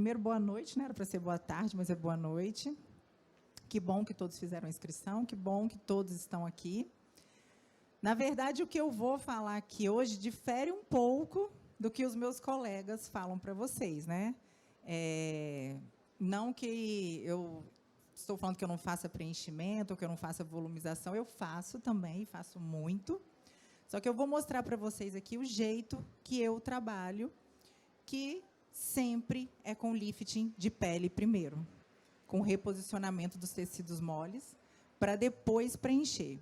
Primeiro, boa noite, né? Era para ser boa tarde, mas é boa noite. Que bom que todos fizeram a inscrição, que bom que todos estão aqui. Na verdade, o que eu vou falar aqui hoje difere um pouco do que os meus colegas falam para vocês, né? Não que eu estou falando que eu não faça preenchimento, ou que eu não faça volumização, eu faço também, faço muito. Só que eu vou mostrar para vocês aqui o jeito que eu trabalho, que sempre é com lifting de pele primeiro, com reposicionamento dos tecidos moles, para depois preencher.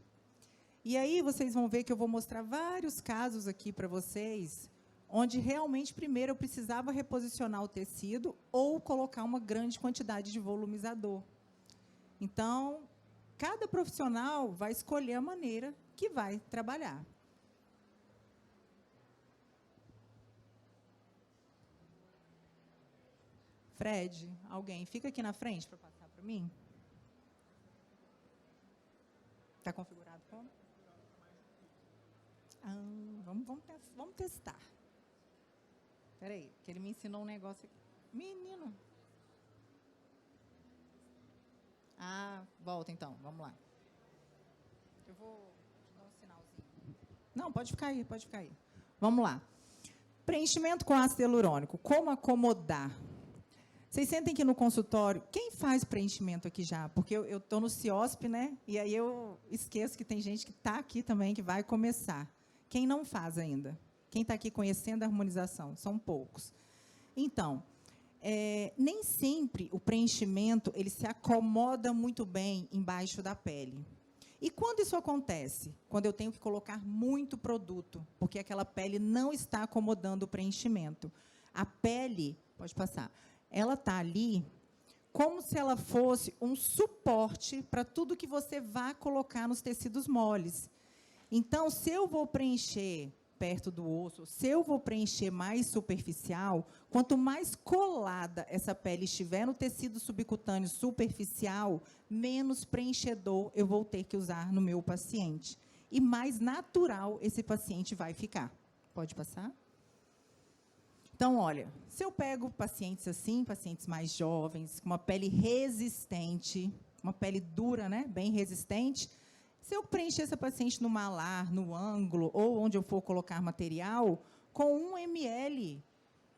E aí vocês vão ver que eu vou mostrar vários casos aqui para vocês, onde realmente primeiro eu precisava reposicionar o tecido ou colocar uma grande quantidade de volumizador. Então, cada profissional vai escolher a maneira que vai trabalhar. Fred, alguém fica aqui na frente para passar para mim? Está configurado como? Vamos testar. Espera aí, que ele me ensinou um negócio aqui. Menino. Volta então, vamos lá. Eu vou te dar um sinalzinho. Não, pode ficar aí, pode ficar aí. Vamos lá. Preenchimento com ácido hialurônico. Como acomodar? Vocês sentem que no consultório... Quem faz preenchimento aqui já? Porque eu estou no CIOSP, né? E aí eu esqueço que tem gente que está aqui também, que vai começar. Quem não faz ainda? Quem está aqui conhecendo a harmonização? São poucos. Então, nem sempre o preenchimento ele se acomoda muito bem embaixo da pele. E quando isso acontece? Quando eu tenho que colocar muito produto, porque aquela pele não está acomodando o preenchimento. A pele, pode passar, ela está ali como se ela fosse um suporte para tudo que você vai colocar nos tecidos moles. Então, se eu vou preencher perto do osso, se eu vou preencher mais superficial, quanto mais colada essa pele estiver no tecido subcutâneo superficial, menos preenchedor eu vou ter que usar no meu paciente. E mais natural esse paciente vai ficar. Pode passar? Então, olha, se eu pego pacientes assim, pacientes mais jovens, com uma pele resistente, uma pele dura, né, bem resistente, se eu preencher essa paciente no malar, no ângulo, ou onde eu for colocar material, com 1 ml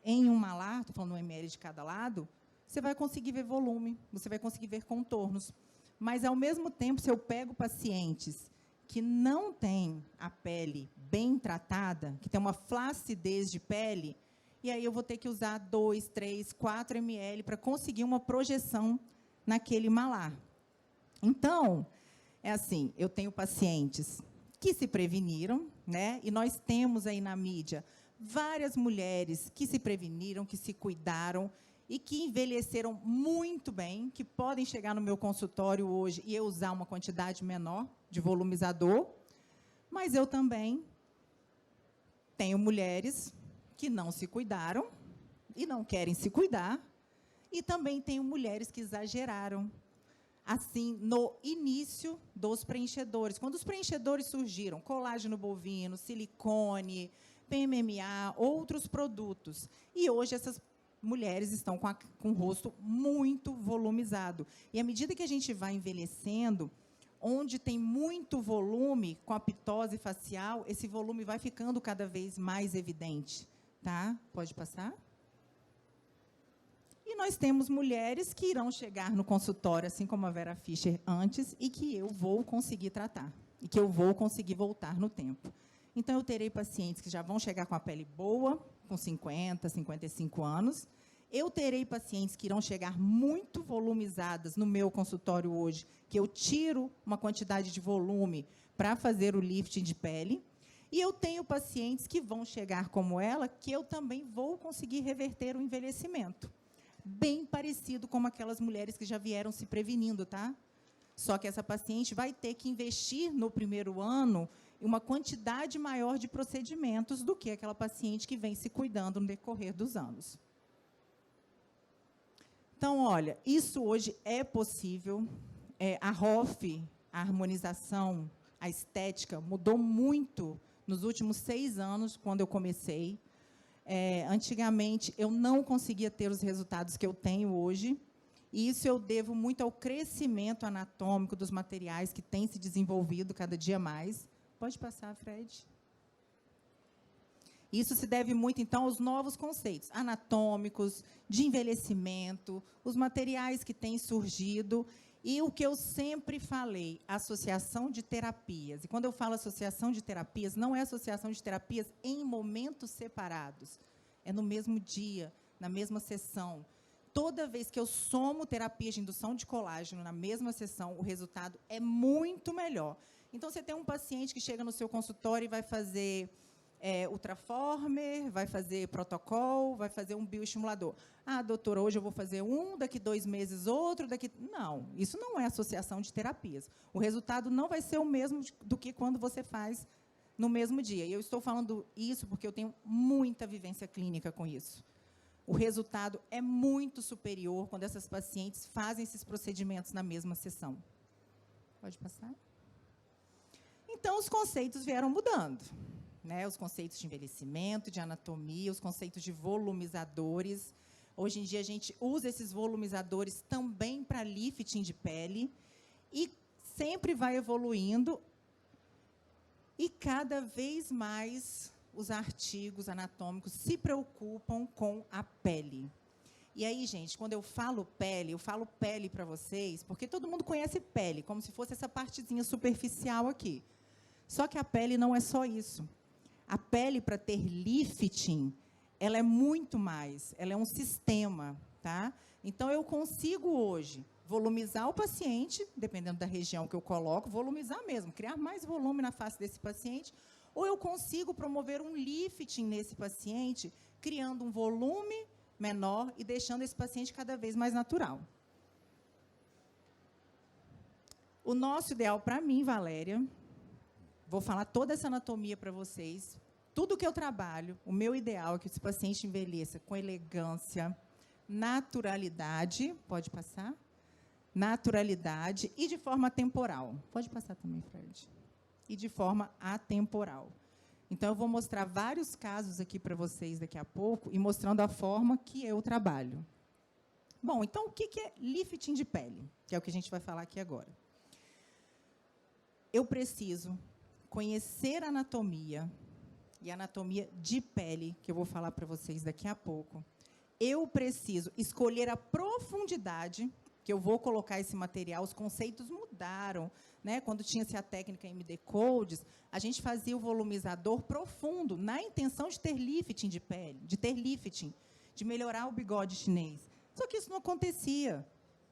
em um malar, estou falando 1 ml de cada lado, você vai conseguir ver volume, você vai conseguir ver contornos. Mas, ao mesmo tempo, se eu pego pacientes que não têm a pele bem tratada, que tem uma flacidez de pele, e aí eu vou ter que usar 2, 3, 4 ml para conseguir uma projeção naquele malar. Então, é assim, eu tenho pacientes que se preveniram, né? E nós temos aí na mídia várias mulheres que se preveniram, que se cuidaram e que envelheceram muito bem, que podem chegar no meu consultório hoje e eu usar uma quantidade menor de volumizador. Mas eu também tenho mulheres que não se cuidaram e não querem se cuidar, e também tenho mulheres que exageraram, assim, no início dos preenchedores. Quando os preenchedores surgiram, colágeno bovino, silicone, PMMA, outros produtos, e hoje essas mulheres estão com o rosto muito volumizado. E à medida que a gente vai envelhecendo, onde tem muito volume, com a pitose facial, esse volume vai ficando cada vez mais evidente. Tá? Pode passar? E nós temos mulheres que irão chegar no consultório, assim como a Vera Fischer antes, e que eu vou conseguir tratar, e que eu vou conseguir voltar no tempo. Então, eu terei pacientes que já vão chegar com a pele boa, com 50, 55 anos. Eu terei pacientes que irão chegar muito volumizadas no meu consultório hoje, que eu tiro uma quantidade de volume para fazer o lifting de pele. E eu tenho pacientes que vão chegar como ela, que eu também vou conseguir reverter o envelhecimento. Bem parecido com aquelas mulheres que já vieram se prevenindo, tá? Só que essa paciente vai ter que investir no primeiro ano uma quantidade maior de procedimentos do que aquela paciente que vem se cuidando no decorrer dos anos. Então, olha, isso hoje é possível. A ROF, a harmonização, a estética, mudou muito nos últimos 6 anos, quando eu comecei. Antigamente, eu não conseguia ter os resultados que eu tenho hoje, e isso eu devo muito ao crescimento anatômico dos materiais que tem se desenvolvido cada dia mais. Pode passar, Fred. Isso se deve muito, então, aos novos conceitos anatômicos, de envelhecimento, os materiais que têm surgido, e o que eu sempre falei, associação de terapias. E quando eu falo associação de terapias, não é associação de terapias em momentos separados. É no mesmo dia, na mesma sessão. Toda vez que eu somo terapias de indução de colágeno na mesma sessão, o resultado é muito melhor. Então, você tem um paciente que chega no seu consultório e vai fazer ultraformer, vai fazer protocolo, vai fazer um bioestimulador. Ah, doutora, hoje eu vou fazer um, daqui 2 meses outro, daqui... Não, isso não é associação de terapias. O resultado não vai ser o mesmo do que quando você faz no mesmo dia. E eu estou falando isso porque eu tenho muita vivência clínica com isso. O resultado é muito superior quando essas pacientes fazem esses procedimentos na mesma sessão. Pode passar? Então, os conceitos vieram mudando. Né, os conceitos de envelhecimento, de anatomia, os conceitos de volumizadores. Hoje em dia, a gente usa esses volumizadores também para lifting de pele e sempre vai evoluindo. E cada vez mais os artigos anatômicos se preocupam com a pele. E aí, gente, quando eu falo pele para vocês, porque todo mundo conhece pele, como se fosse essa partezinha superficial aqui. Só que a pele não é só isso. A pele, para ter lifting, ela é muito mais, ela é um sistema, tá? Então, eu consigo hoje volumizar o paciente, dependendo da região que eu coloco, volumizar mesmo, criar mais volume na face desse paciente, ou eu consigo promover um lifting nesse paciente, criando um volume menor e deixando esse paciente cada vez mais natural. O nosso ideal, para mim, Valéria... Vou falar toda essa anatomia para vocês. Tudo que eu trabalho, o meu ideal é que esse paciente envelheça com elegância, naturalidade, pode passar? Naturalidade e de forma atemporal. Pode passar também, Fred. E de forma atemporal. Então, eu vou mostrar vários casos aqui para vocês daqui a pouco e mostrando a forma que eu trabalho. Bom, então, o que é lifting de pele? Que é o que a gente vai falar aqui agora. Eu preciso conhecer a anatomia, e a anatomia de pele, que eu vou falar para vocês daqui a pouco. Eu preciso escolher a profundidade que eu vou colocar esse material. Os conceitos mudaram, né? Quando tinha-se a técnica MD Codes, a gente fazia o volumizador profundo, na intenção de ter lifting de pele, de ter lifting, de melhorar o bigode chinês. Só que isso não acontecia,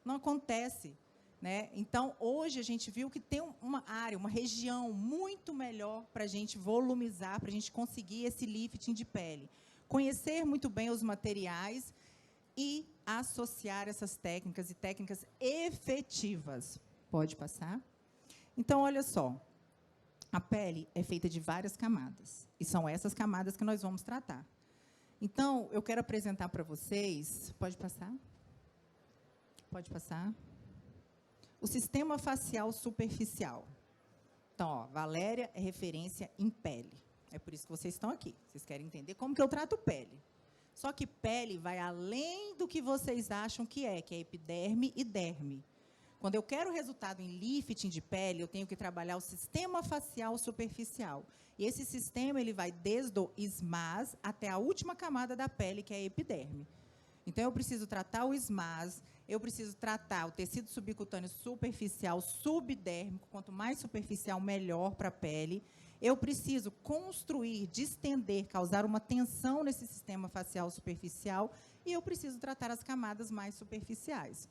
não acontece. Né? Então, hoje, a gente viu que tem uma área, uma região muito melhor para a gente volumizar, para a gente conseguir esse lifting de pele. Conhecer muito bem os materiais e associar essas técnicas e técnicas efetivas. Pode passar? Então, olha só. A pele é feita de várias camadas. E são essas camadas que nós vamos tratar. Então, eu quero apresentar para vocês... Pode passar? Pode passar? O sistema facial superficial. Então, ó, Valéria é referência em pele. É por isso que vocês estão aqui. Vocês querem entender como que eu trato pele. Só que pele vai além do que vocês acham que é epiderme e derme. Quando eu quero resultado em lifting de pele, eu tenho que trabalhar o sistema facial superficial. E esse sistema ele vai desde o esmaz até a última camada da pele, que é a epiderme. Então, eu preciso tratar o esmaz, eu preciso tratar o tecido subcutâneo superficial, subdérmico, quanto mais superficial, melhor para a pele. Eu preciso construir, distender, causar uma tensão nesse sistema facial superficial, e eu preciso tratar as camadas mais superficiais.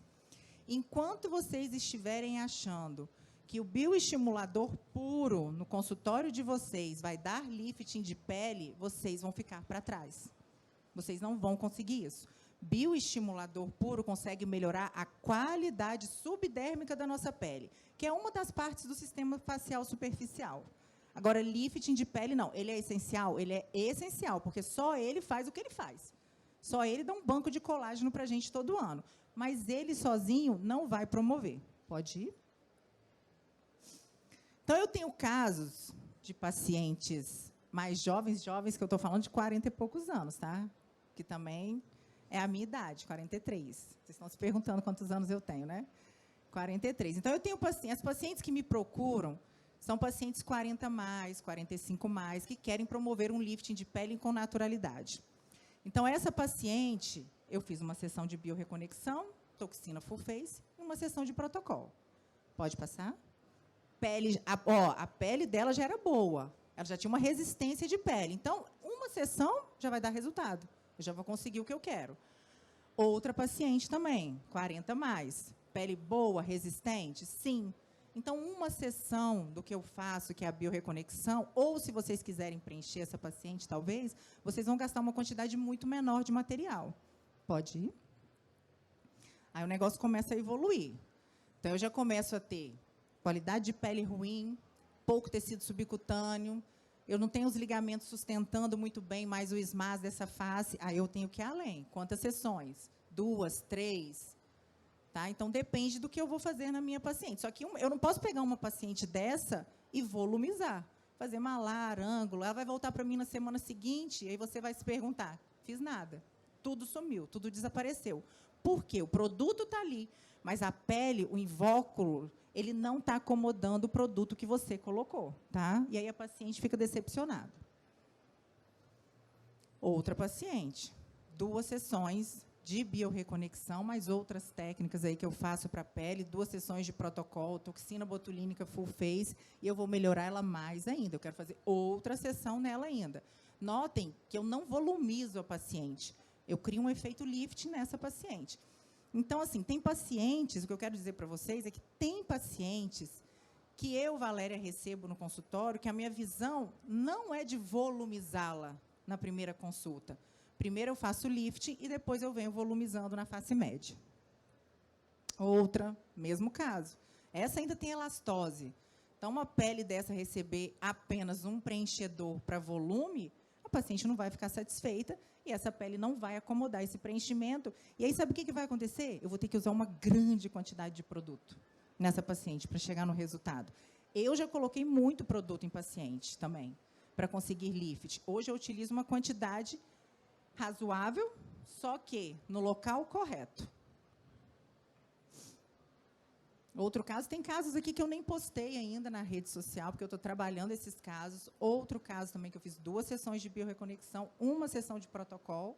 Enquanto vocês estiverem achando que o bioestimulador puro no consultório de vocês vai dar lifting de pele, vocês vão ficar para trás. Vocês não vão conseguir isso. Bioestimulador puro consegue melhorar a qualidade subdérmica da nossa pele, que é uma das partes do sistema facial superficial. Agora, lifting de pele, não. Ele é essencial? Ele é essencial, porque só ele faz o que ele faz. Só ele dá um banco de colágeno para a gente todo ano. Mas ele sozinho não vai promover. Pode ir? Então, eu tenho casos de pacientes mais jovens, que eu estou falando de 40 e poucos anos, tá? Que também é a minha idade, 43. Vocês estão se perguntando quantos anos eu tenho, né? 43. Então, eu tenho as pacientes que me procuram são pacientes 40 mais, 45 mais, que querem promover um lifting de pele com naturalidade. Então, essa paciente, eu fiz uma sessão de biorreconexão, toxina full face, e uma sessão de protocolo. Pode passar? A pele dela já era boa. Ela já tinha uma resistência de pele. Então, uma sessão já vai dar resultado. Eu já vou conseguir o que eu quero. Outra paciente também, 40 mais. Pele boa, resistente? Sim. Então, uma sessão do que eu faço, que é a biorreconexão, ou se vocês quiserem preencher essa paciente, talvez, vocês vão gastar uma quantidade muito menor de material. Pode ir? Aí o negócio começa a evoluir. Então, eu já começo a ter qualidade de pele ruim, pouco tecido subcutâneo, eu não tenho os ligamentos sustentando muito bem mais o esmalte dessa face, aí eu tenho que ir além. Quantas sessões? 2, 3... Tá? Então, depende do que eu vou fazer na minha paciente. Só que eu não posso pegar uma paciente dessa e volumizar. Fazer malar, ângulo. Ela vai voltar para mim na semana seguinte, e aí você vai se perguntar, fiz nada. Tudo sumiu, tudo desapareceu. Por quê? O produto está ali, mas a pele, o invólucro, ele não está acomodando o produto que você colocou. Tá? E aí a paciente fica decepcionada. Outra paciente, 2 sessões de biorreconexão, mais outras técnicas aí que eu faço para a pele, 2 sessões de protocolo, toxina botulínica full face, e eu vou melhorar ela mais ainda. Eu quero fazer outra sessão nela ainda. Notem que eu não volumizo a paciente. Eu crio um efeito lift nessa paciente. Então, assim, tem pacientes, o que eu quero dizer para vocês é que tem pacientes que eu, Valéria, recebo no consultório, que a minha visão não é de volumizá-la na primeira consulta. Primeiro eu faço lifting e depois eu venho volumizando na face média. Outra, mesmo caso. Essa ainda tem elastose. Então, uma pele dessa receber apenas um preenchedor para volume, a paciente não vai ficar satisfeita e essa pele não vai acomodar esse preenchimento. E aí, sabe o que vai acontecer? Eu vou ter que usar uma grande quantidade de produto nessa paciente para chegar no resultado. Eu já coloquei muito produto em paciente também, para conseguir lift. Hoje eu utilizo uma quantidade razoável, só que no local correto. Outro caso, tem casos aqui que eu nem postei ainda na rede social, porque eu estou trabalhando esses casos. Outro caso também que eu fiz 2 sessões de biorreconexão, 1 sessão de protocolo,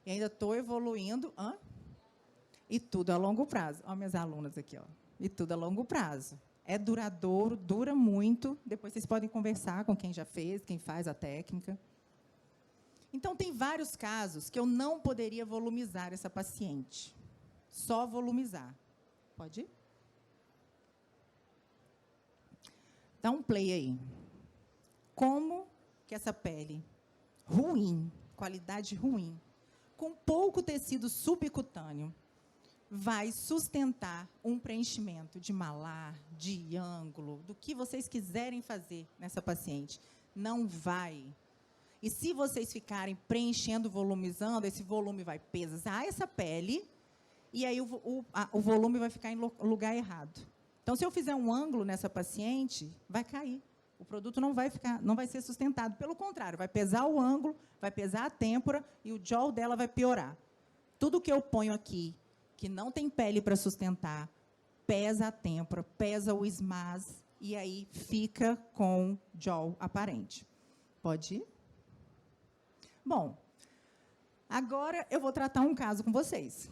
e ainda estou evoluindo. E tudo a longo prazo. Olha minhas alunas aqui, ó. E tudo a longo prazo. É duradouro, dura muito. Depois vocês podem conversar com quem já fez, quem faz a técnica. Então, tem vários casos que eu não poderia volumizar essa paciente. Só volumizar. Pode ir? Dá um play aí. Como que essa pele ruim, qualidade ruim, com pouco tecido subcutâneo, vai sustentar um preenchimento de malar, de ângulo, do que vocês quiserem fazer nessa paciente? Não vai. E se vocês ficarem preenchendo, volumizando, esse volume vai pesar essa pele e aí o volume vai ficar em lugar errado. Então, se eu fizer um ângulo nessa paciente, vai cair. O produto não vai ser sustentado. Pelo contrário, vai pesar o ângulo, vai pesar a têmpora e o jaw dela vai piorar. Tudo que eu ponho aqui, que não tem pele para sustentar, pesa a têmpora, pesa o esmalte e aí fica com jaw aparente. Pode ir? Bom, agora eu vou tratar um caso com vocês.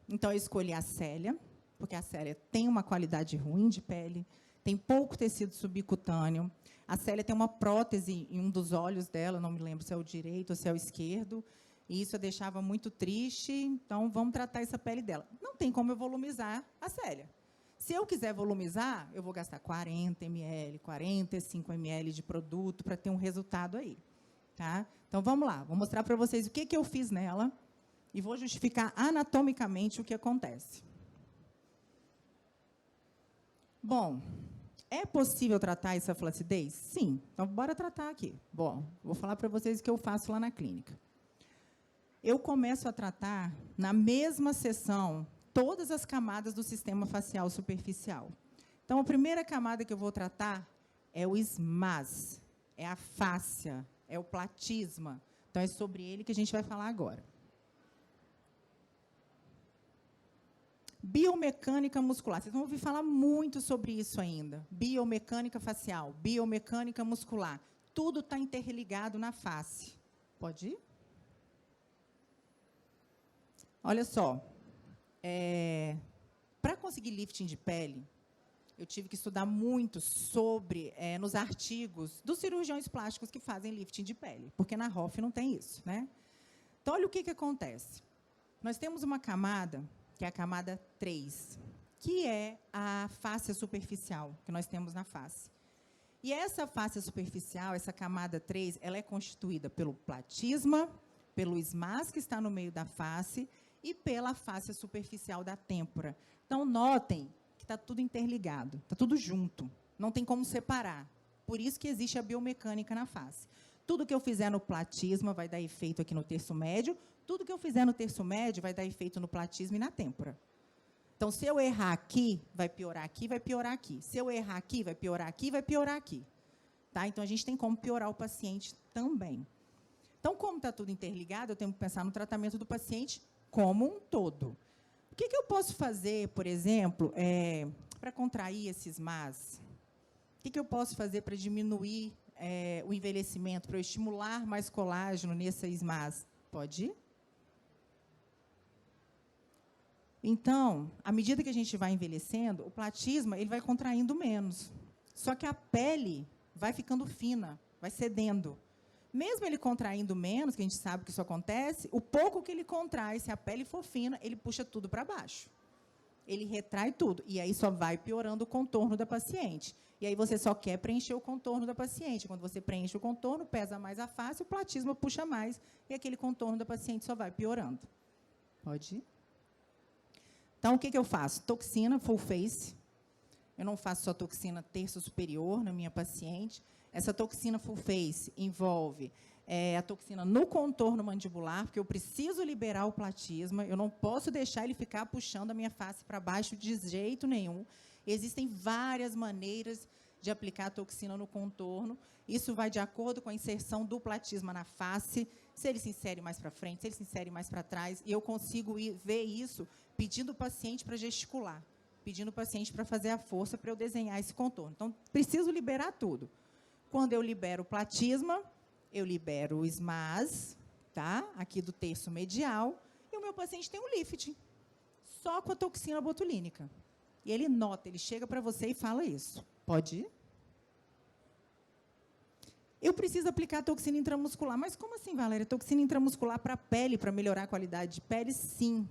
Então, eu escolhi a Célia, porque a Célia tem uma qualidade ruim de pele, tem pouco tecido subcutâneo. A Célia tem uma prótese em um dos olhos dela, não me lembro se é o direito ou se é o esquerdo, e isso a deixava muito triste, então vamos tratar essa pele dela. Não tem como eu volumizar a Célia. Se eu quiser volumizar, eu vou gastar 40 ml, 45 ml de produto para ter um resultado aí. Tá? Então, vamos lá. Vou mostrar para vocês o que eu fiz nela e vou justificar anatomicamente o que acontece. Bom, é possível tratar essa flacidez? Sim. Então, bora tratar aqui. Bom, vou falar para vocês o que eu faço lá na clínica. Eu começo a tratar, na mesma sessão, todas as camadas do sistema facial superficial. Então, a primeira camada que eu vou tratar é o esmalte. é a fáscia, é o platisma. Então, é sobre ele que a gente vai falar agora. Biomecânica muscular. Vocês vão ouvir falar muito sobre isso ainda. Biomecânica facial, biomecânica muscular. Tudo está interligado na face. Pode ir? Olha só. Para conseguir lifting de pele, eu tive que estudar muito sobre, nos artigos dos cirurgiões plásticos que fazem lifting de pele, porque na ROF não tem isso, né? Então, olha o que acontece. Nós temos uma camada, que é a camada 3, que é a fáscia superficial que nós temos na face. E essa fáscia superficial, essa camada 3, ela é constituída pelo platisma, pelo esmalte que está no meio da face e pela fáscia superficial da têmpora. Então, notem que está tudo interligado, está tudo junto, não tem como separar. Por isso que existe a biomecânica na face. Tudo que eu fizer no platisma vai dar efeito aqui no terço médio, tudo que eu fizer no terço médio vai dar efeito no platisma e na têmpora. Então, se eu errar aqui, vai piorar aqui, vai piorar aqui. Se eu errar aqui, vai piorar aqui, vai piorar aqui. Tá? Então, a gente tem como piorar o paciente também. Então, como está tudo interligado, eu tenho que pensar no tratamento do paciente como um todo. O que eu posso fazer, por exemplo, para contrair esses MAS? O que eu posso fazer para diminuir o envelhecimento, para eu estimular mais colágeno nesses MAS? Pode ir? Então, à medida que a gente vai envelhecendo, o platisma ele vai contraindo menos. Só que a pele vai ficando fina, vai cedendo. Mesmo ele contraindo menos, que a gente sabe que isso acontece, o pouco que ele contrai, se a pele for fina, ele puxa tudo para baixo. Ele retrai tudo. E aí só vai piorando o contorno da paciente. E aí você só quer preencher o contorno da paciente. Quando você preenche o contorno, pesa mais a face, o platisma puxa mais, e aquele contorno da paciente só vai piorando. Pode ir? Então, o que eu faço? Toxina full face. Eu não faço só toxina terço superior na minha paciente. Essa toxina full face envolve a toxina no contorno mandibular, porque eu preciso liberar o platisma, eu não posso deixar ele ficar puxando a minha face para baixo de jeito nenhum. Existem várias maneiras de aplicar a toxina no contorno. Isso vai de acordo com a inserção do platisma na face, se ele se insere mais para frente, se ele se insere mais para trás, e eu consigo ver isso pedindo o paciente para gesticular, pedindo o paciente para fazer a força para eu desenhar esse contorno. Então, preciso liberar tudo. Quando eu libero o platisma, eu libero o SMAS, tá? Aqui do terço medial, e o meu paciente tem um lifting, só com a toxina botulínica. E ele nota, ele chega para você e fala isso. Pode ir? Eu preciso aplicar a toxina intramuscular. Mas como assim, Valéria? Toxina intramuscular para a pele, para melhorar a qualidade de pele? Sim.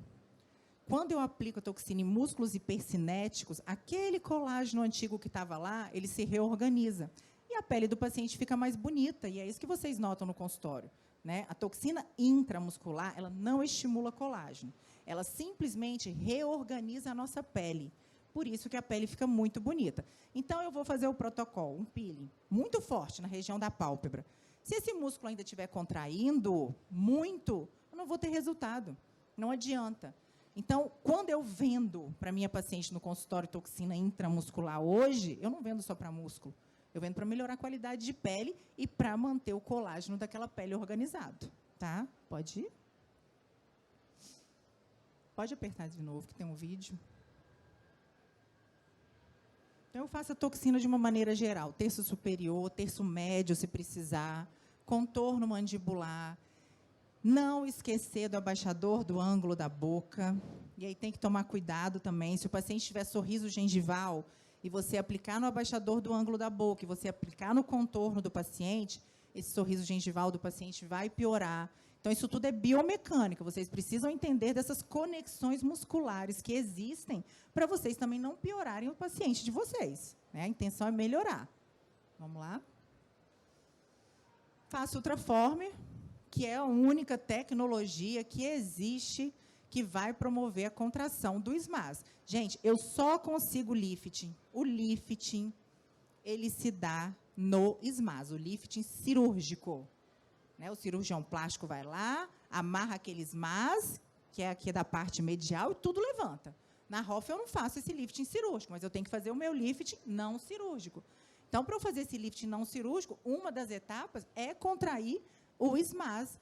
Quando eu aplico a toxina em músculos hipercinéticos, aquele colágeno antigo que estava lá, ele se reorganiza. E a pele do paciente fica mais bonita, e é isso que vocês notam no consultório, né? A toxina intramuscular, ela não estimula colágeno. Ela simplesmente reorganiza a nossa pele. Por isso que a pele fica muito bonita. Então, eu vou fazer o protocolo, um peeling, muito forte na região da pálpebra. Se esse músculo ainda estiver contraindo muito, eu não vou ter resultado. Não adianta. Então, quando eu vendo para minha paciente no consultório toxina intramuscular hoje, eu não vendo só para músculo. Eu vendo para melhorar a qualidade de pele e para manter o colágeno daquela pele organizado. Tá? Pode ir? Pode apertar de novo, que tem um vídeo. Então, eu faço a toxina de uma maneira geral. Terço superior, terço médio, se precisar. Contorno mandibular. Não esquecer do abaixador do ângulo da boca. E aí tem que tomar cuidado também. Se o paciente tiver sorriso gengival e você aplicar no abaixador do ângulo da boca e você aplicar no contorno do paciente, esse sorriso gengival do paciente vai piorar. Então, isso tudo é biomecânica. Vocês precisam entender dessas conexões musculares que existem para vocês também não piorarem o paciente de vocês, né? A intenção é melhorar. Vamos lá? Faço Ultraforme, que é a única tecnologia que existe que vai promover a contração do SMAS. Gente, eu só consigo lifting. O lifting, ele se dá no SMAS, o lifting cirúrgico. Né? O cirurgião plástico vai lá, amarra aquele SMAS, que é aqui da parte medial, e tudo levanta. Na ROF eu não faço esse lifting cirúrgico, mas eu tenho que fazer o meu lifting não cirúrgico. Então, para eu fazer esse lifting não cirúrgico, uma das etapas é contrair o SMAS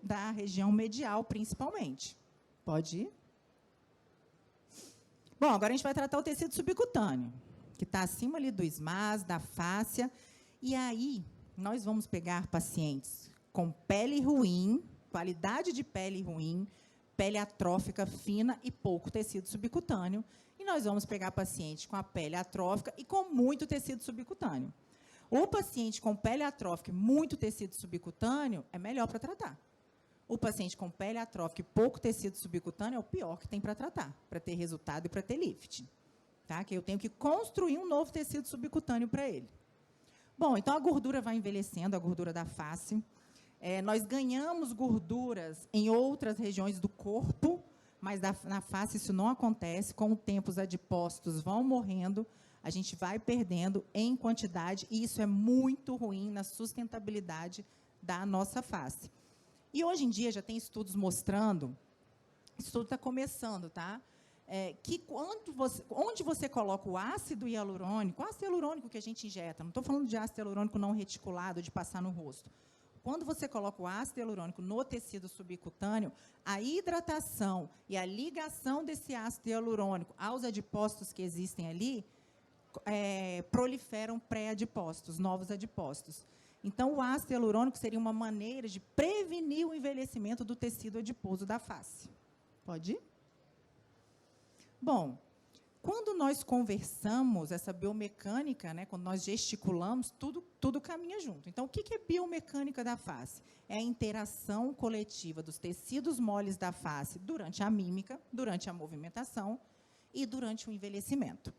da região medial, principalmente. Pode ir? Bom, agora a gente vai tratar o tecido subcutâneo, que está acima ali do SMAS, da fáscia. E aí, nós vamos pegar pacientes com pele ruim, qualidade de pele ruim, pele atrófica fina e pouco tecido subcutâneo. E nós vamos pegar paciente com a pele atrófica e com muito tecido subcutâneo. O paciente com pele atrófica e muito tecido subcutâneo é melhor para tratar. O paciente com pele atrófica e pouco tecido subcutâneo é o pior que tem para tratar, para ter resultado e para ter lifting. Tá? Que eu tenho que construir um novo tecido subcutâneo para ele. Bom, então a gordura vai envelhecendo, a gordura da face. Nós ganhamos gorduras em outras regiões do corpo, mas na face isso não acontece. Com o tempo, os adipócitos vão morrendo, a gente vai perdendo em quantidade, e isso é muito ruim na sustentabilidade da nossa face. E hoje em dia já tem estudos mostrando, estudo está começando, tá? Que onde você coloca o ácido hialurônico que a gente injeta, não estou falando de ácido hialurônico não reticulado, de passar no rosto. Quando você coloca o ácido hialurônico no tecido subcutâneo, a hidratação e a ligação desse ácido hialurônico aos adipócitos que existem ali, proliferam pré-adipócitos, novos adipócitos. Então, o ácido hialurônico seria uma maneira de prevenir o envelhecimento do tecido adiposo da face. Pode ir? Bom, quando nós conversamos, essa biomecânica, né, quando nós gesticulamos, tudo caminha junto. Então, o que é biomecânica da face? É a interação coletiva dos tecidos moles da face durante a mímica, durante a movimentação e durante o envelhecimento.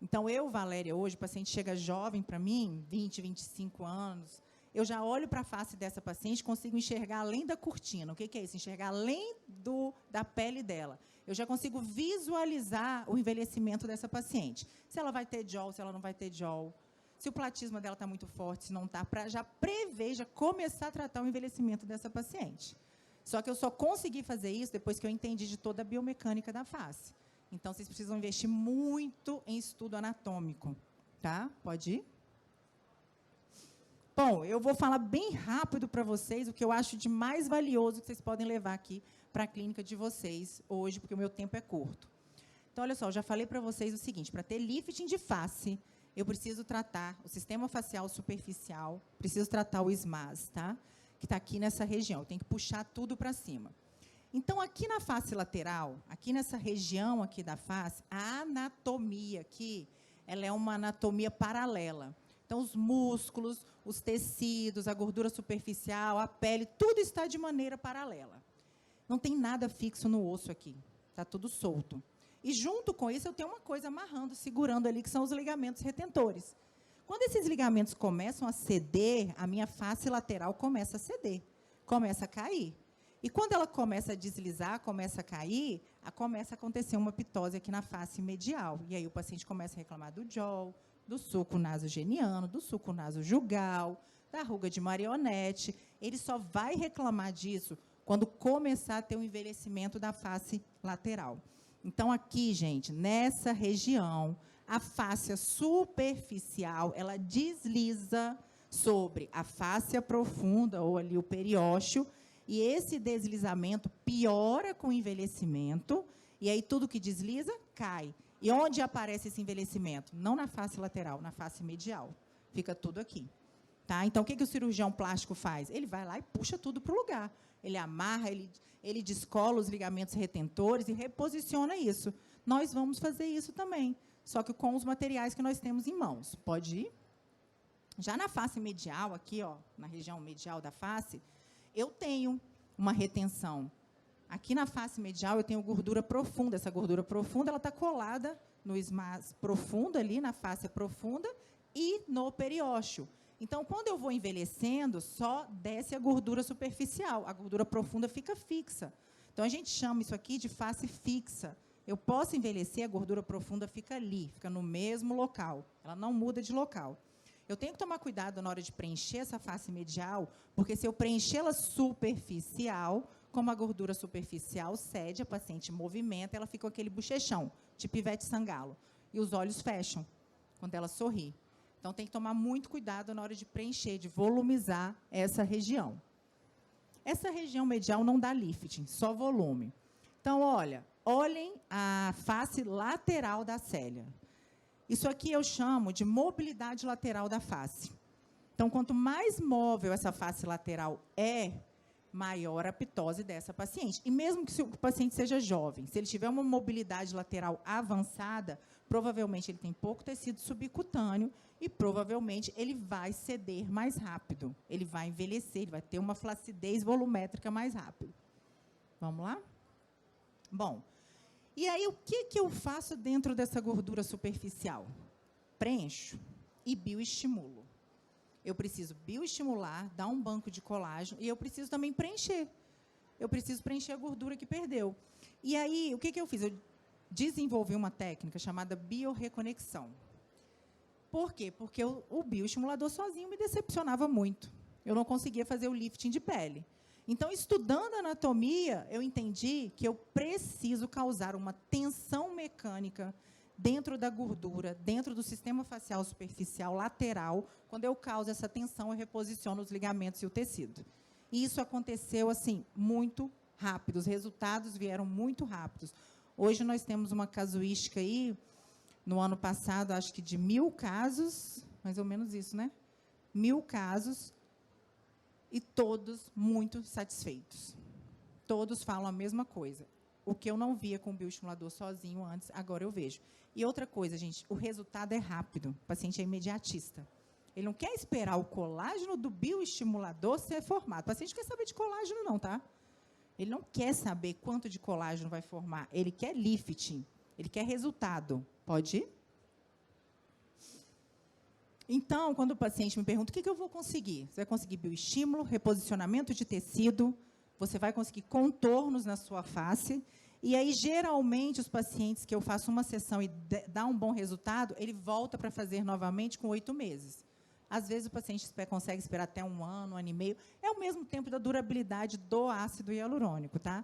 Então, Valéria, hoje, o paciente chega jovem para mim, 20, 25 anos, eu já olho para a face dessa paciente e consigo enxergar além da cortina. O que é isso? Enxergar além da pele dela. Eu já consigo visualizar o envelhecimento dessa paciente. Se ela vai ter JOL, se ela não vai ter JOL. Se o platisma dela está muito forte, se não está, para já prever, já começar a tratar o envelhecimento dessa paciente. Só que eu só consegui fazer isso depois que eu entendi de toda a biomecânica da face. Então, vocês precisam investir muito em estudo anatômico. Tá? Pode ir? Bom, eu vou falar bem rápido para vocês o que eu acho de mais valioso que vocês podem levar aqui para a clínica de vocês hoje, porque o meu tempo é curto. Então, olha só, eu já falei para vocês o seguinte, para ter lifting de face, eu preciso tratar o sistema facial superficial, preciso tratar o SMAS, tá? Que está aqui nessa região, eu tenho que puxar tudo para cima. Então, aqui na face lateral, aqui nessa região aqui da face, a anatomia aqui, ela é uma anatomia paralela. Então, os músculos, os tecidos, a gordura superficial, a pele, tudo está de maneira paralela. Não tem nada fixo no osso aqui, está tudo solto. E, junto com isso, eu tenho uma coisa amarrando, segurando ali, que são os ligamentos retentores. Quando esses ligamentos começam a ceder, a minha face lateral começa a ceder, começa a cair. E, quando ela começa a deslizar, começa a cair, começa a acontecer uma pitose aqui na face medial. E aí o paciente começa a reclamar do JOL, do sulco nasogeniano, do sulco nasojugal, da ruga de marionete. Ele só vai reclamar disso quando começar a ter um envelhecimento da face lateral. Então, aqui, gente, nessa região, a fáscia superficial, ela desliza sobre a fáscia profunda, ou ali o periósteo, e esse deslizamento piora com o envelhecimento, e aí tudo que desliza, cai. E onde aparece esse envelhecimento? Não na face lateral, na face medial. Fica tudo aqui. Tá? Então, o que o cirurgião plástico faz? Ele vai lá e puxa tudo para o lugar. Ele amarra, ele descola os ligamentos retentores e reposiciona isso. Nós vamos fazer isso também, só que com os materiais que nós temos em mãos. Pode ir? Já na face medial, aqui, ó, na região medial da face, eu tenho uma retenção. Aqui na face medial eu tenho gordura profunda. Essa gordura profunda ela está colada no SMAS profundo, ali na face profunda, e no periósteo. Então, quando eu vou envelhecendo, só desce a gordura superficial. A gordura profunda fica fixa. Então, a gente chama isso aqui de face fixa. Eu posso envelhecer, a gordura profunda fica ali, fica no mesmo local. Ela não muda de local. Eu tenho que tomar cuidado na hora de preencher essa face medial, porque se eu preenchê-la superficial, como a gordura superficial cede, a paciente movimenta, ela fica com aquele bochechão, tipo Ivete Sangalo. E os olhos fecham quando ela sorri. Então, tem que tomar muito cuidado na hora de preencher, de volumizar essa região. Essa região medial não dá lifting, só volume. Então, olhem a face lateral da célia. Isso aqui eu chamo de mobilidade lateral da face. Então, quanto mais móvel essa face lateral é, maior a ptose dessa paciente. E mesmo que o paciente seja jovem, se ele tiver uma mobilidade lateral avançada, provavelmente ele tem pouco tecido subcutâneo e provavelmente ele vai ceder mais rápido. Ele vai envelhecer, ele vai ter uma flacidez volumétrica mais rápido. Vamos lá? Bom, e aí o que eu faço dentro dessa gordura superficial? Preencho e bioestimulo. Eu preciso bioestimular, dar um banco de colágeno e eu preciso também preencher. Eu preciso preencher a gordura que perdeu. E aí, o que eu fiz? Eu desenvolvi uma técnica chamada biorreconexão. Por quê? Porque o bioestimulador sozinho me decepcionava muito. Eu não conseguia fazer o lifting de pele. Então, estudando anatomia, eu entendi que eu preciso causar uma tensão mecânica dentro da gordura, dentro do sistema facial superficial lateral. Quando eu causo essa tensão, eu reposiciono os ligamentos e o tecido. E isso aconteceu assim muito rápido. Os resultados vieram muito rápidos. Hoje nós temos uma casuística aí, no ano passado, acho que de 1000 casos, mais ou menos isso, né? 1000 casos, e todos muito satisfeitos. Todos falam a mesma coisa. O que eu não via com o bioestimulador sozinho antes, agora eu vejo. E outra coisa, gente, o resultado é rápido. O paciente é imediatista. Ele não quer esperar o colágeno do bioestimulador ser formado. O paciente não quer saber de colágeno, não, tá? Ele não quer saber quanto de colágeno vai formar. Ele quer lifting. Ele quer resultado. Pode ir? Então, quando o paciente me pergunta, o que eu vou conseguir? Você vai conseguir bioestímulo, reposicionamento de tecido, você vai conseguir contornos na sua face. E aí, geralmente, os pacientes que eu faço uma sessão e dá um bom resultado, ele volta para fazer novamente com 8 meses. Às vezes, o paciente consegue esperar até um ano e meio. É o mesmo tempo da durabilidade do ácido hialurônico, tá?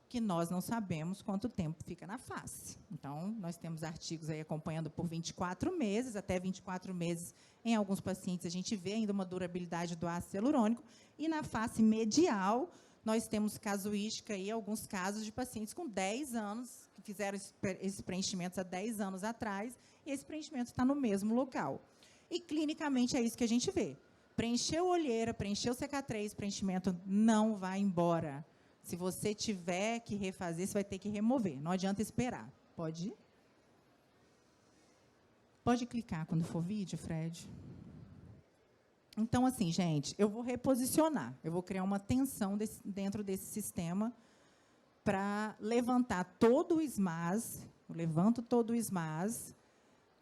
Que nós não sabemos quanto tempo fica na face. Então, nós temos artigos aí acompanhando por 24 meses, até 24 meses, em alguns pacientes, a gente vê ainda uma durabilidade do ácido hialurônico, e na face medial, nós temos casuística aí, alguns casos de pacientes com 10 anos, que fizeram esses preenchimentos há 10 anos atrás, e esse preenchimento está no mesmo local. E, clinicamente, é isso que a gente vê. Preencheu olheira, preencheu CK3, preenchimento não vai embora. Se você tiver que refazer, você vai ter que remover. Não adianta esperar. Pode ir? Pode clicar quando for vídeo, Fred. Então, assim, gente, eu vou reposicionar. Eu vou criar uma tensão dentro desse sistema para levantar todo o SMAS. Eu levanto todo o SMAS,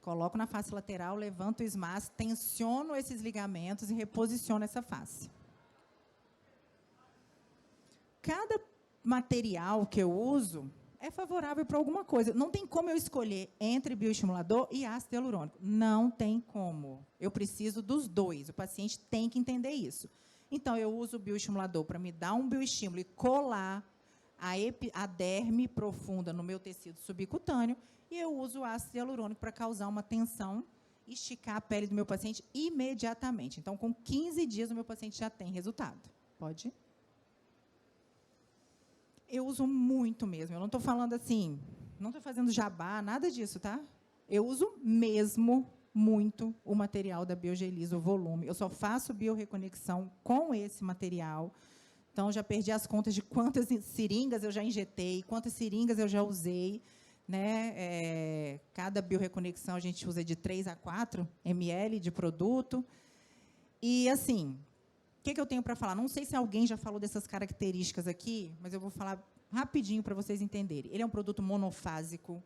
coloco na face lateral, levanto o SMAS, tensiono esses ligamentos e reposiciono essa face. Cada material que eu uso é favorável para alguma coisa. Não tem como eu escolher entre bioestimulador e ácido hialurônico. Não tem como. Eu preciso dos dois. O paciente tem que entender isso. Então, eu uso o bioestimulador para me dar um bioestímulo e colar a derme profunda no meu tecido subcutâneo, e eu uso o ácido hialurônico para causar uma tensão, esticar a pele do meu paciente imediatamente. Então, com 15 dias, o meu paciente já tem resultado. Pode ir? Eu uso muito mesmo. Eu não estou falando assim, não estou fazendo jabá, nada disso, tá? Eu uso mesmo muito o material da Biogeliza, o volume. Eu só faço biorreconexão com esse material. Então, já perdi as contas de quantas seringas eu já injetei, quantas seringas eu já usei, né? Cada biorreconexão a gente usa de 3 a 4 ml de produto. E, assim, o que eu tenho para falar? Não sei se alguém já falou dessas características aqui, mas eu vou falar rapidinho para vocês entenderem. Ele é um produto monofásico.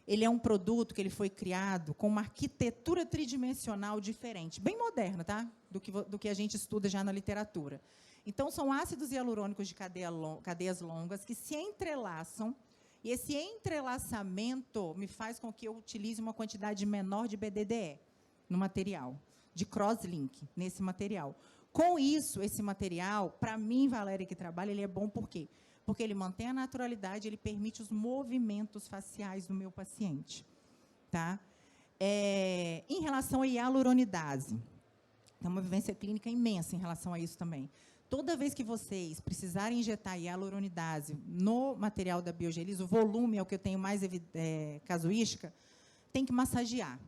Ele é um produto que ele foi criado com uma arquitetura tridimensional diferente, bem moderna, tá? Do que a gente estuda já na literatura. Então, são ácidos hialurônicos de cadeias longas que se entrelaçam, e esse entrelaçamento me faz com que eu utilize uma quantidade menor de BDDE no material, de crosslink nesse material. Com isso, esse material, para mim, Valéria, que trabalha, ele é bom por quê? Porque ele mantém a naturalidade, ele permite os movimentos faciais do meu paciente. Tá? Em relação à hialuronidase, tem uma vivência clínica imensa em relação a isso também. Toda vez que vocês precisarem injetar hialuronidase no material da Biogelis, o volume é o que eu tenho mais casuística, tem que massagear.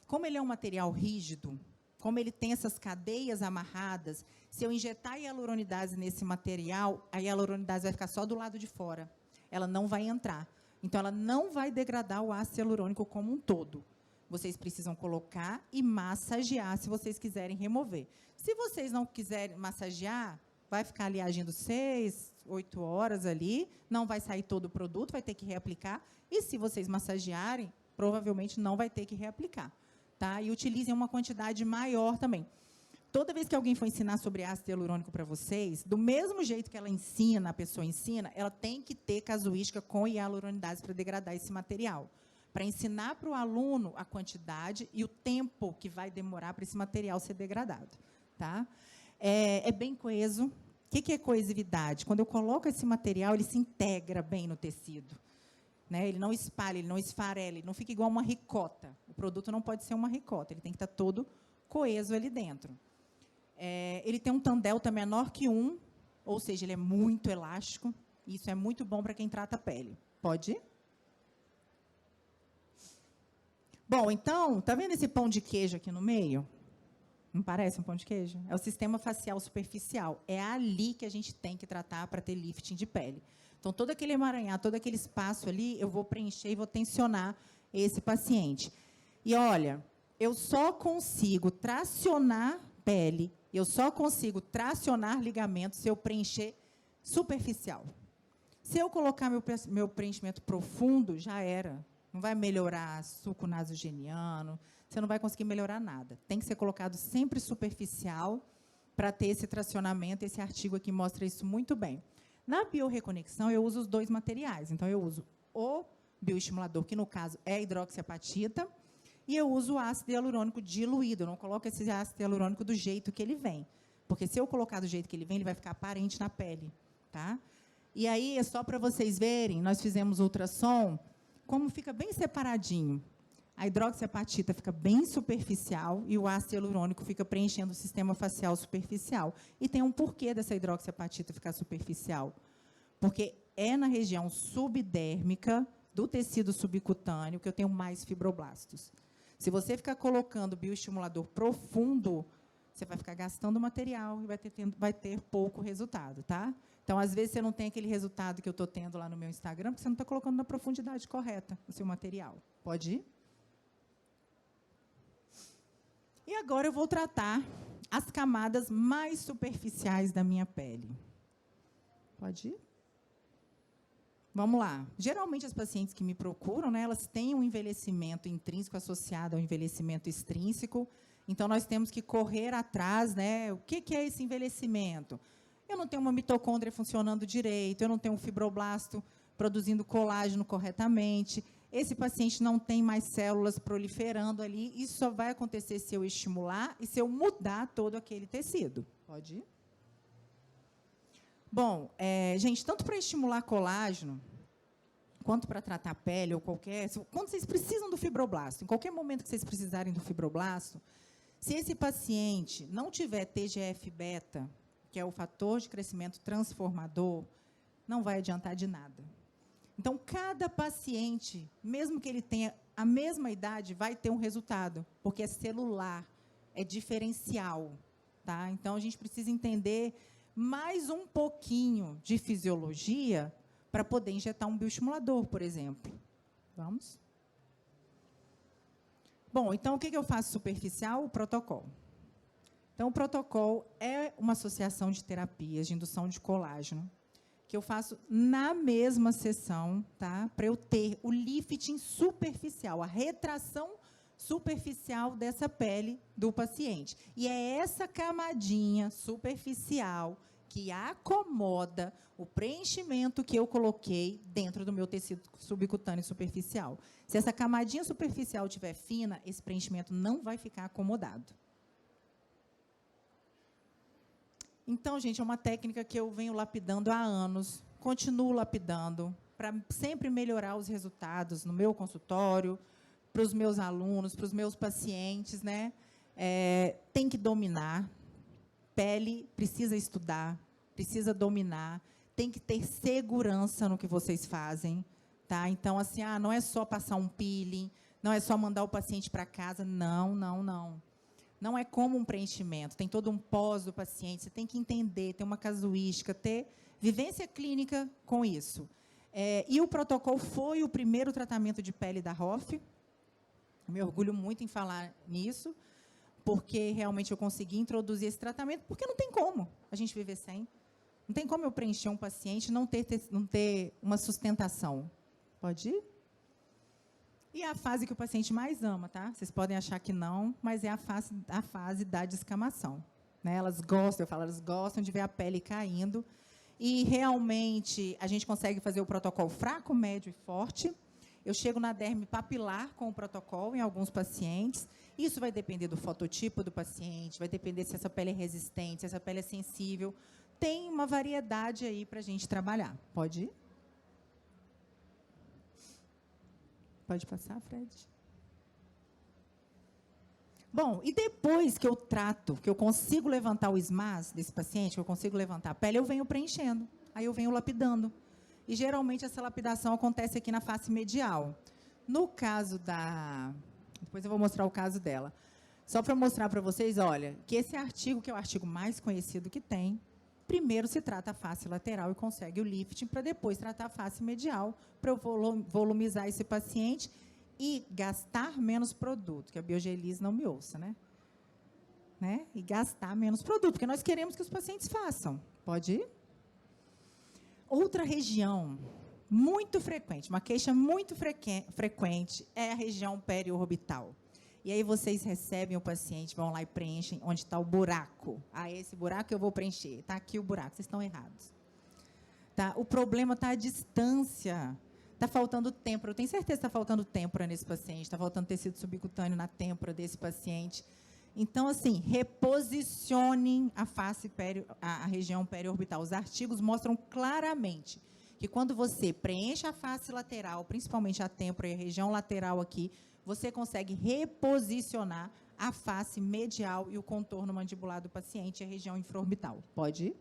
Como ele é um material rígido, como ele tem essas cadeias amarradas, se eu injetar hialuronidase nesse material, a hialuronidase vai ficar só do lado de fora. Ela não vai entrar. Então, ela não vai degradar o ácido hialurônico como um todo. Vocês precisam colocar e massagear, se vocês quiserem remover. Se vocês não quiserem massagear, vai ficar ali agindo 6, 8 horas ali, não vai sair todo o produto, vai ter que reaplicar. E se vocês massagearem, provavelmente não vai ter que reaplicar. Tá? E utilizem uma quantidade maior também. Toda vez que alguém for ensinar sobre ácido hialurônico para vocês, do mesmo jeito que ela ensina, a pessoa ensina, ela tem que ter casuística com hialuronidase para degradar esse material. Para ensinar para o aluno a quantidade e o tempo que vai demorar para esse material ser degradado. Tá? É bem coeso. O que é coesividade? Quando eu coloco esse material, ele se integra bem no tecido. Né? Ele não espalha, ele não esfarela, ele não fica igual uma ricota. O produto não pode ser uma ricota, ele tem que estar todo coeso ali dentro. Ele tem um tandelta menor que 1, ou seja, ele é muito elástico. Isso é muito bom para quem trata a pele. Pode ir? Bom, então, tá vendo esse pão de queijo aqui no meio? Não parece um pão de queijo? É o sistema facial superficial. É ali que a gente tem que tratar para ter lifting de pele. Então, todo aquele emaranhado, todo aquele espaço ali, eu vou preencher e vou tensionar esse paciente. E, olha, eu só consigo tracionar pele, eu só consigo tracionar ligamento se eu preencher superficial. Se eu colocar meu preenchimento profundo, já era. Não vai melhorar suco nasogeniano, você não vai conseguir melhorar nada. Tem que ser colocado sempre superficial para ter esse tracionamento. Esse artigo aqui mostra isso muito bem. Na biorreconexão, eu uso os 2 materiais. Então, eu uso o bioestimulador, que, no caso, é a hidroxiapatita, e eu uso o ácido hialurônico diluído. Eu não coloco esse ácido hialurônico do jeito que ele vem. Porque, se eu colocar do jeito que ele vem, ele vai ficar aparente na pele. Tá? E aí, é só para vocês verem, nós fizemos ultrassom, como fica bem separadinho. A hidroxiapatita fica bem superficial e o ácido hialurônico fica preenchendo o sistema facial superficial. E tem um porquê dessa hidroxiapatita ficar superficial. Porque é na região subdérmica do tecido subcutâneo que eu tenho mais fibroblastos. Se você ficar colocando bioestimulador profundo, você vai ficar gastando material e vai ter pouco resultado, tá? Então, às vezes, você não tem aquele resultado que eu estou tendo lá no meu Instagram, porque você não está colocando na profundidade correta o seu material. Pode ir? E agora eu vou tratar as camadas mais superficiais da minha pele. Pode ir? Vamos lá. Geralmente, as pacientes que me procuram, né, elas têm um envelhecimento intrínseco associado ao envelhecimento extrínseco. Então, nós temos que correr atrás, né? O que é esse envelhecimento? Eu não tenho uma mitocôndria funcionando direito, eu não tenho um fibroblasto produzindo colágeno corretamente, esse paciente não tem mais células proliferando ali, isso só vai acontecer se eu estimular e se eu mudar todo aquele tecido. Pode ir? Bom, gente, tanto para estimular colágeno, quanto para tratar a pele, ou quando vocês precisam do fibroblasto, em qualquer momento que vocês precisarem do fibroblasto, se esse paciente não tiver TGF-beta, que é o fator de crescimento transformador, não vai adiantar de nada. Então, cada paciente, mesmo que ele tenha a mesma idade, vai ter um resultado, porque é celular, é diferencial. Tá? Então, a gente precisa entender mais um pouquinho de fisiologia para poder injetar um bioestimulador, por exemplo. Vamos? Bom, então, o que eu faço superficial? O protocolo. Então, o protocolo é uma associação de terapias de indução de colágeno, que eu faço na mesma sessão, tá? Para eu ter o lifting superficial, a retração superficial dessa pele do paciente. E é essa camadinha superficial que acomoda o preenchimento que eu coloquei dentro do meu tecido subcutâneo superficial. Se essa camadinha superficial estiver fina, esse preenchimento não vai ficar acomodado. Então, gente, é uma técnica que eu venho lapidando há anos, continuo lapidando, para sempre melhorar os resultados no meu consultório, para os meus alunos, para os meus pacientes, né? Tem que dominar. Pele precisa estudar, precisa dominar, tem que ter segurança no que vocês fazem, tá? Então, assim, não é só passar um peeling, não é só mandar o paciente para casa, não, não, não. Não é como um preenchimento, tem todo um pós do paciente, você tem que entender, ter uma casuística, ter vivência clínica com isso. E o protocolo foi o primeiro tratamento de pele da Hoff, me orgulho muito em falar nisso, porque realmente eu consegui introduzir esse tratamento, porque não tem como a gente viver sem. Não tem como eu preencher um paciente e não ter uma sustentação. Pode ir? E é a fase que o paciente mais ama, tá? Vocês podem achar que não, mas é a fase da descamação. Né? Elas gostam de ver a pele caindo. E, realmente, a gente consegue fazer o protocolo fraco, médio e forte. Eu chego na derme papilar com o protocolo em alguns pacientes. Isso vai depender do fototipo do paciente, vai depender se essa pele é resistente, se essa pele é sensível. Tem uma variedade aí para a gente trabalhar. Pode ir? Pode passar, Fred? Bom, e depois que eu trato, que eu consigo levantar o SMAS desse paciente, que eu consigo levantar a pele, eu venho preenchendo. Aí eu venho lapidando. E, geralmente, essa lapidação acontece aqui na face medial. No caso da... Depois eu vou mostrar o caso dela. Só para mostrar para vocês, olha, que esse artigo, que é o artigo mais conhecido que tem, primeiro se trata a face lateral e consegue o lifting, para depois tratar a face medial, para eu volumizar esse paciente e gastar menos produto, que a Biogelise não me ouça, né? E gastar menos produto, porque nós queremos que os pacientes façam. Pode ir? Outra região muito frequente, uma queixa muito frequente é a região periorbital. E aí vocês recebem o paciente, vão lá e preenchem onde está o buraco. Esse buraco eu vou preencher. Está aqui o buraco, vocês estão errados. Tá? O problema está à distância. Está faltando têmpora. Eu tenho certeza que está faltando têmpora nesse paciente, está faltando tecido subcutâneo na têmpora desse paciente. Então, assim, reposicionem a região periorbital. Os artigos mostram claramente que quando você preenche a face lateral, principalmente a têmpora e a região lateral aqui, você consegue reposicionar a face medial e o contorno mandibular do paciente e a região infraorbital. Pode ir?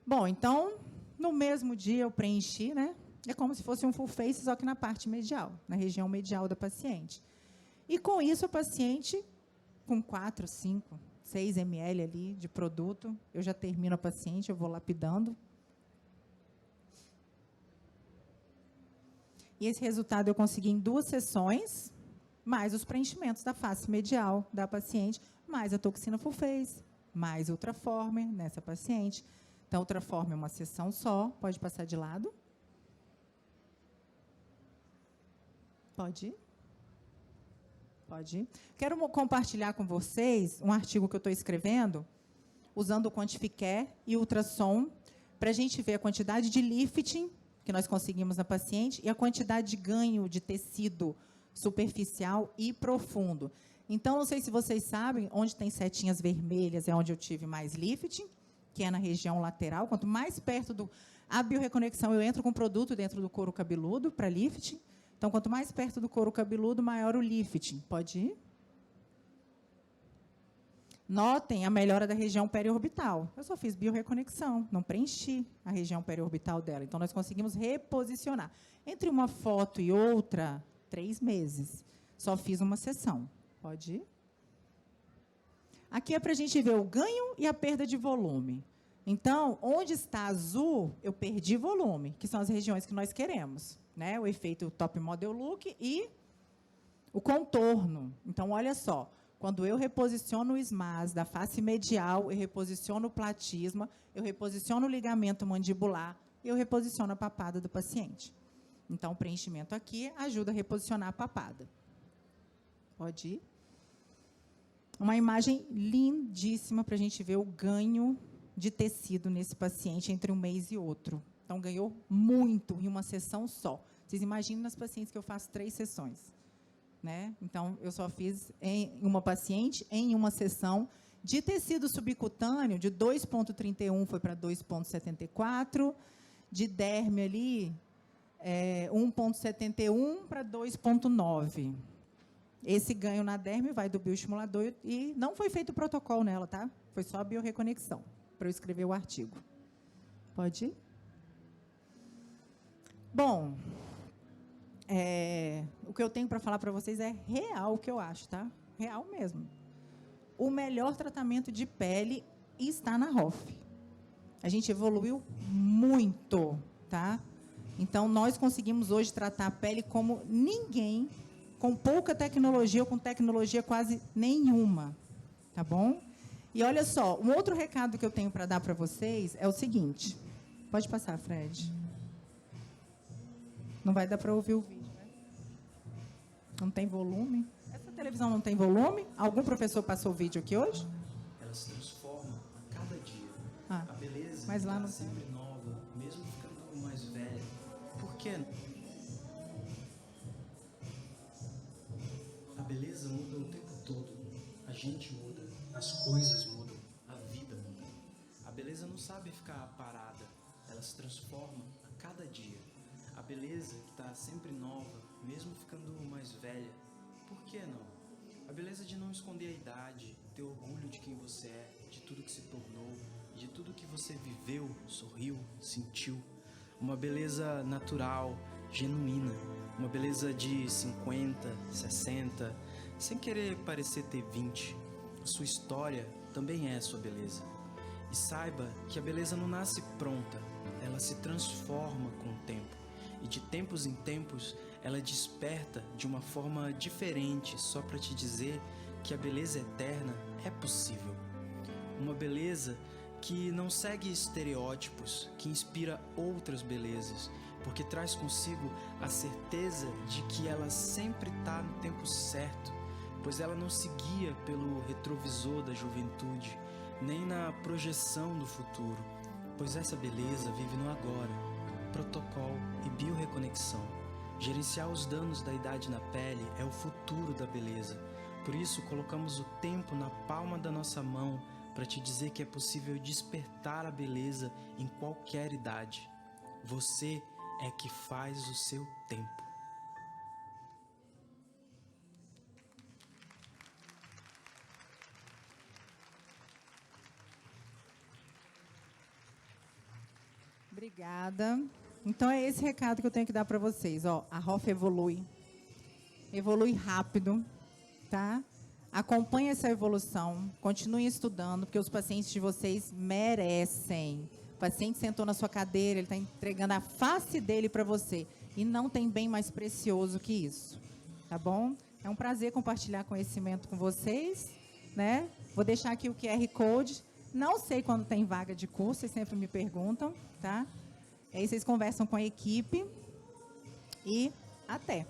Bom, então, no mesmo dia eu preenchi, né? É como se fosse um full face, só que na parte medial, na região medial da paciente. E, com isso, o paciente, com 4, 5, 6 ml ali de produto, eu já termino a paciente, eu vou lapidando. E esse resultado eu consegui em 2 sessões, mais os preenchimentos da face medial da paciente, mais a toxina full face, mais Ultraformer nessa paciente. Então, Ultraformer é uma sessão só. Pode passar de lado. Pode ir? Pode ir. Quero compartilhar com vocês um artigo que eu estou escrevendo, usando o Quantificare e ultrassom, para a gente ver a quantidade de lifting que nós conseguimos na paciente e a quantidade de ganho de tecido superficial e profundo. Então, não sei se vocês sabem, onde tem setinhas vermelhas é onde eu tive mais lifting, que é na região lateral. Quanto mais perto a biorreconexão, eu entro com produto dentro do couro cabeludo para lifting. Então, quanto mais perto do couro cabeludo, maior o lifting. Pode ir? Notem a melhora da região periorbital. Eu só fiz biorreconexão, não preenchi a região periorbital dela. Então, nós conseguimos reposicionar. Entre uma foto e outra, 3 meses. Só fiz uma sessão. Pode ir? Aqui é para a gente ver o ganho e a perda de volume. Então, onde está azul, eu perdi volume, que são as regiões que nós queremos. Né? O efeito top model look e o contorno. Então, olha só. Quando eu reposiciono o SMAS da face medial, eu reposiciono o platisma, eu reposiciono o ligamento mandibular, e eu reposiciono a papada do paciente. Então, o preenchimento aqui ajuda a reposicionar a papada. Pode ir? Uma imagem lindíssima para a gente ver o ganho de tecido nesse paciente entre um mês e outro. Então, ganhou muito em uma sessão só. Vocês imaginem nas pacientes que eu faço 3 sessões. Né? Então, eu só fiz em uma paciente, em uma sessão, de tecido subcutâneo, de 2,31 foi para 2,74, de derme ali, 1,71 para 2,9. Esse ganho na derme vai do bioestimulador e não foi feito o protocolo nela, tá? Foi só a biorreconexão, para eu escrever o artigo. Pode ir? Bom, o que eu tenho para falar para vocês é real o que eu acho, tá? Real mesmo. O melhor tratamento de pele está na ROF. A gente evoluiu muito, tá? Então, nós conseguimos hoje tratar a pele como ninguém, com pouca tecnologia ou com tecnologia quase nenhuma, tá bom? E olha só, um outro recado que eu tenho para dar para vocês é o seguinte. Pode passar, Fred. Não vai dar para ouvir o vídeo, né? Não tem volume? Essa televisão não tem volume? Algum professor passou o vídeo aqui hoje? Ela se transforma a cada dia. A beleza mas lá está não sempre nova, mesmo ficando mais velha. Por quê? A beleza muda o tempo todo. A gente muda, as coisas mudam, a vida muda. A beleza não sabe ficar parada, ela se transforma a cada dia. A beleza que está sempre nova, mesmo ficando mais velha. Por que não? A beleza de não esconder a idade, ter orgulho de quem você é, de tudo que se tornou, de tudo que você viveu, sorriu, sentiu. Uma beleza natural, genuína. Uma beleza de 50, 60, sem querer parecer ter 20. A sua história também é a sua beleza. E saiba que a beleza não nasce pronta, ela se transforma com o tempo. E de tempos em tempos, ela desperta de uma forma diferente, só para te dizer que a beleza eterna é possível. Uma beleza que não segue estereótipos, que inspira outras belezas, porque traz consigo a certeza de que ela sempre está no tempo certo, pois ela não se guia pelo retrovisor da juventude, nem na projeção do futuro, pois essa beleza vive no agora. Protocolo e biorreconexão. Gerenciar os danos da idade na pele é o futuro da beleza. Por isso, colocamos o tempo na palma da nossa mão para te dizer que é possível despertar a beleza em qualquer idade. Você é que faz o seu tempo. Obrigada. Então, é esse recado que eu tenho que dar para vocês. Ó, a ROF evolui rápido, tá? Acompanhe essa evolução, continue estudando, porque os pacientes de vocês merecem. O paciente sentou na sua cadeira, ele está entregando a face dele para você. E não tem bem mais precioso que isso, tá bom? É um prazer compartilhar conhecimento com vocês, né? Vou deixar aqui o QR Code. Não sei quando tem vaga de curso, vocês sempre me perguntam, tá? Aí vocês conversam com a equipe e até!